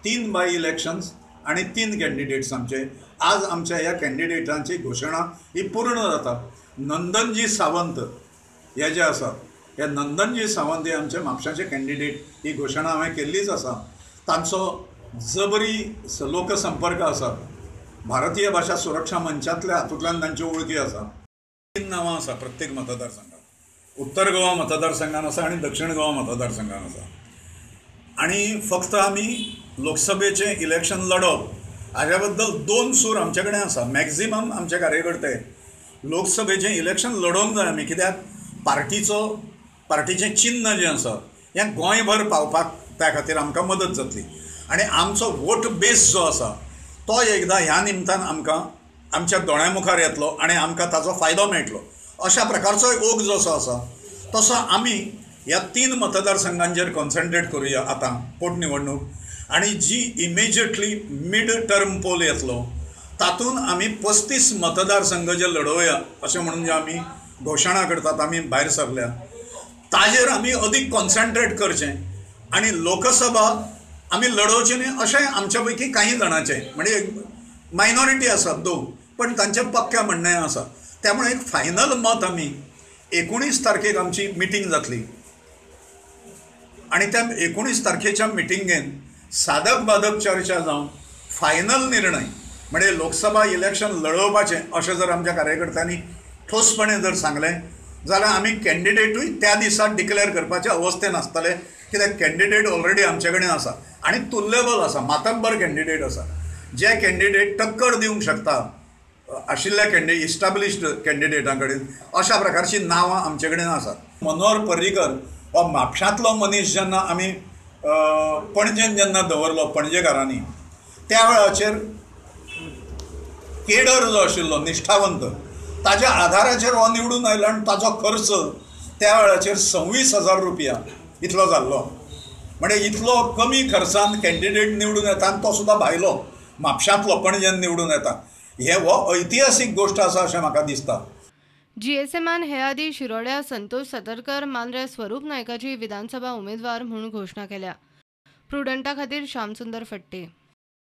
3 bye elections आणि 3 candidates आमचे. आज आमच्या ह्या कॅन्डिडेटांची घोशणा ही पूर्ण जाता. नंदनजी सावंत हे जे आसा, हे नंदनजी सावंत हे आमचे म्हापशाचे कॅन्डिडेट. ही घोशणा हांवें केल्लीच आसा. तांचो जबरी लोकसंपर्क आसा. भारतीय भाषा सुरक्षा मंचांतल्या हातूंतल्यान तांच्यो वळखी आसा. 3 नांवां आसा प्रत्येक मतदारसंघात. उत्तर गोवा मतदारसंघान आसा आणि दक्षिण गोवा मतदारसंघान आसा. आणि फक्त आमी लोकसभेचें इलेक्शन लडप हाज्या बद्दल 2 सूर आमचे कडेन आसा. मॅक्झिमम आमचे कार्यकर्ते लोकसभेचें इलेक्शन लडोवंक जाय आमी, कित्याक पार्टीचें चिन्ह जें आसा हें गोंयभर पावपाक त्या खातीर आमकां मदत जातली. आनी आमचो वोट बेस जो आसा तो एकदां ह्या निमतान आमकां आमच्या दोळ्या मुखार येतलो आनी आमकां ताचो फायदो मेळटलो. अशा प्रकारचो ओघ जसो आसा तसो आमी ह्या 3 मतदारसंघांचेर कॉन्सन्ट्रेट करुया आतां पोटनिवडणूक. आनी जी इमिजिएटली मिड टर्म पोल येतलो तातूंत आमी 35 मतदारसंघ जे लडोवया अशें म्हणून जे आमी घोशणा करतात, आमी भायर सरल्या. ताजेर आमी अदीक कॉन्सन्ट्रेट करचें आनी लोकसभा आमी लडोवची न्ही अशें आमच्या पैकी काही जाणांचें, म्हणजे मायनॉरिटी आसात 2, पण तांचें पक्के म्हणणें आसा. त्यामुळे एक फायनल मत आमी 19 तारखेक आमची मिटींग जातली आणि त्या 19 तारखेच्या मिटींगेन साधक बाधक चर्चा जावन फायनल निर्णय म्हणजे लोकसभा इलेक्शन लडोवपाचें अशें जर आमच्या कार्यकर्त्यांनी ठोसपणे जर सांगलें जाल्यार आमी कॅन्डिडेटूय त्या दिसा डिक्लेअर करपाचे अवस्थेन आसतले, कित्याक कॅन्डिडेट ऑलरेडी आमचे कडेन आसा आनी तुल्यबल आसा, मातब्बर कॅन्डिडेट आसा. जे कॅन्डिडेट टक्कर दिवंक शकता आशिल्ल्या इस्टाब्लिश्ड कॅन्डिडेटां कडेन, अशा प्रकारची नांवां आमचे कडेन आसात. मनोहर पर्रीकर हो म्हापशांतलो मनीस जेन्ना आमी पणजेन जेन्ना दवरलो पणजेकारांनी, त्या वेळाचेर केडर जो आशिल्लो निश्ठावंत ताच्या आधाराचेर हो निवडून आयलो आनी ताचो खर्च त्या वेळाचेर 26,000 रुपया इतलो जाल्लो. म्हणजे इतलो कमी खर्चान कॅन्डिडेट निवडून येता आनी तो सुद्दां भायलो म्हापशांतलो पणजेन निवडून येता. हे हो ऐतिहासीक गोष्ट आसा अशें म्हाका दिसता. जीएसएमान हे आदी शिरोड्या संतोष सतरकर मांद्रे स्वरूप नायकाची विधानसभा उमेदवार म्हणून घोषणा केल्या. प्रुडंटा खातीर श्यामसुंदर फडते.